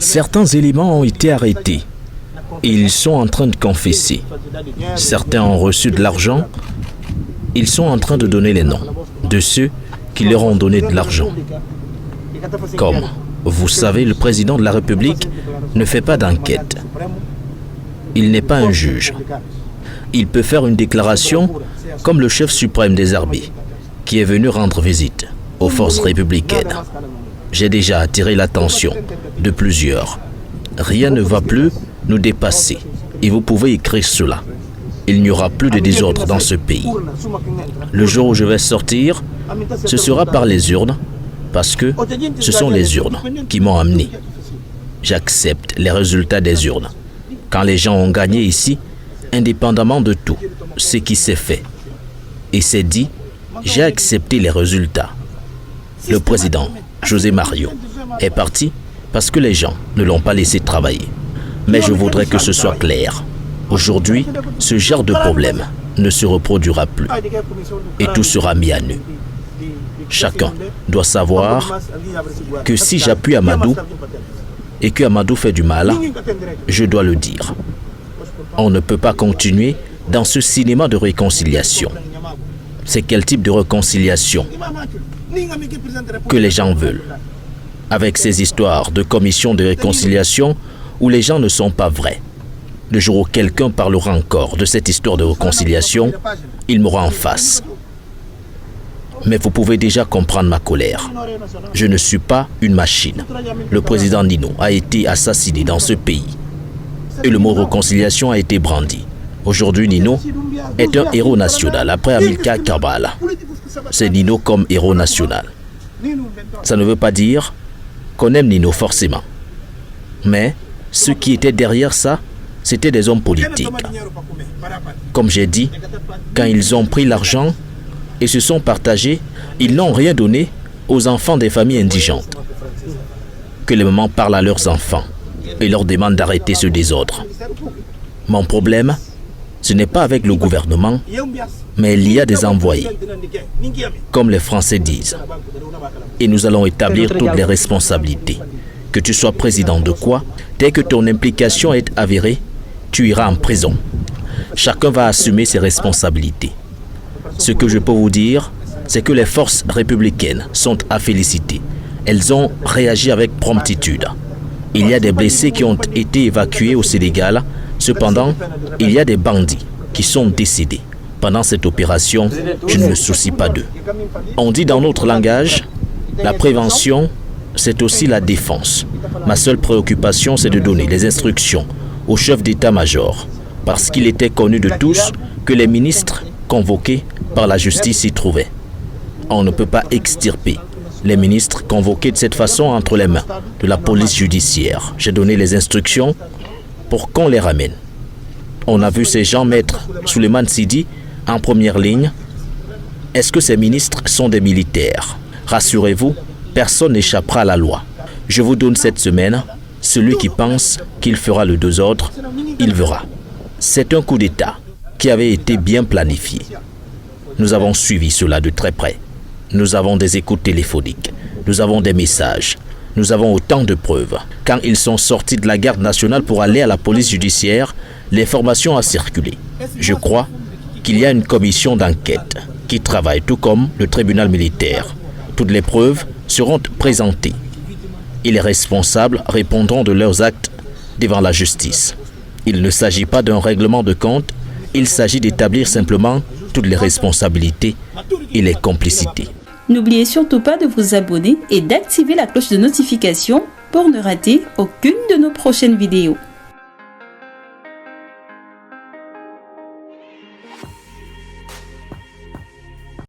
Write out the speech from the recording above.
Certains éléments ont été arrêtés. Ils sont en train de confesser. Certains ont reçu de l'argent. Ils sont en train de donner les noms de ceux qui leur ont donné de l'argent. Comme vous savez, le président de la République ne fait pas d'enquête. Il n'est pas un juge. Il peut faire une déclaration comme le chef suprême des armées, qui est venu rendre visite aux forces républicaines. J'ai déjà attiré l'attention de plusieurs. Rien ne va plus nous dépasser. Et vous pouvez écrire cela. Il n'y aura plus de désordre dans ce pays. Le jour où je vais sortir, ce sera par les urnes, parce que ce sont les urnes qui m'ont amené. J'accepte les résultats des urnes. Quand les gens ont gagné ici, indépendamment de tout ce qui s'est fait, et c'est dit, j'ai accepté les résultats. Le président José Mario est parti parce que les gens ne l'ont pas laissé travailler. Mais je voudrais que ce soit clair. Aujourd'hui, ce genre de problème ne se reproduira plus et tout sera mis à nu. Chacun doit savoir que si j'appuie Amadou et que Amadou fait du mal, je dois le dire. On ne peut pas continuer dans ce cinéma de réconciliation. C'est quel type de réconciliation que les gens veulent? Avec ces histoires de commission de réconciliation où les gens ne sont pas vrais. Le jour où quelqu'un parlera encore de cette histoire de réconciliation, il m'aura en face. Mais vous pouvez déjà comprendre ma colère. Je ne suis pas une machine. Le président Nino a été assassiné dans ce pays. Et le mot réconciliation a été brandi. Aujourd'hui, Nino est un héros national après Amilcar Cabral. C'est Nino comme héros national. Ça ne veut pas dire qu'on aime Nino forcément. Mais ceux qui étaient derrière ça, c'était des hommes politiques. Comme j'ai dit, quand ils ont pris l'argent et se sont partagés, ils n'ont rien donné aux enfants des familles indigentes. Que les mamans parlent à leurs enfants et leur demandent d'arrêter ce désordre. Mon problème, ce n'est pas avec le gouvernement, mais il y a des envoyés, comme les Français disent. Et nous allons établir toutes les responsabilités. Que tu sois président de quoi, dès que ton implication est avérée, tu iras en prison. Chacun va assumer ses responsabilités. Ce que je peux vous dire, c'est que les forces républicaines sont à féliciter. Elles ont réagi avec promptitude. Il y a des blessés qui ont été évacués au Sénégal. Cependant, il y a des bandits qui sont décédés. Pendant cette opération, je ne me soucie pas d'eux. On dit dans notre langage, la prévention, c'est aussi la défense. Ma seule préoccupation, c'est de donner les instructions au chef d'état-major, parce qu'il était connu de tous que les ministres convoqués par la justice s'y trouvaient. On ne peut pas extirper les ministres convoqués de cette façon entre les mains de la police judiciaire. J'ai donné les instructions pour qu'on les ramène. On a vu ces gens mettre Souleymane Sidi en première ligne. Est-ce que ces ministres sont des militaires? Rassurez-vous, personne n'échappera à la loi. Je vous donne cette semaine. Celui qui pense qu'il fera le désordre, il verra. C'est un coup d'État qui avait été bien planifié. Nous avons suivi cela de très près. Nous avons des écoutes téléphoniques. Nous avons des messages. Nous avons autant de preuves. Quand ils sont sortis de la garde nationale pour aller à la police judiciaire, l'information a circulé. Je crois qu'il y a une commission d'enquête qui travaille, tout comme le tribunal militaire. Toutes les preuves seront présentées. Et les responsables répondront de leurs actes devant la justice. Il ne s'agit pas d'un règlement de compte, il s'agit d'établir simplement toutes les responsabilités et les complicités. N'oubliez surtout pas de vous abonner et d'activer la cloche de notification pour ne rater aucune de nos prochaines vidéos.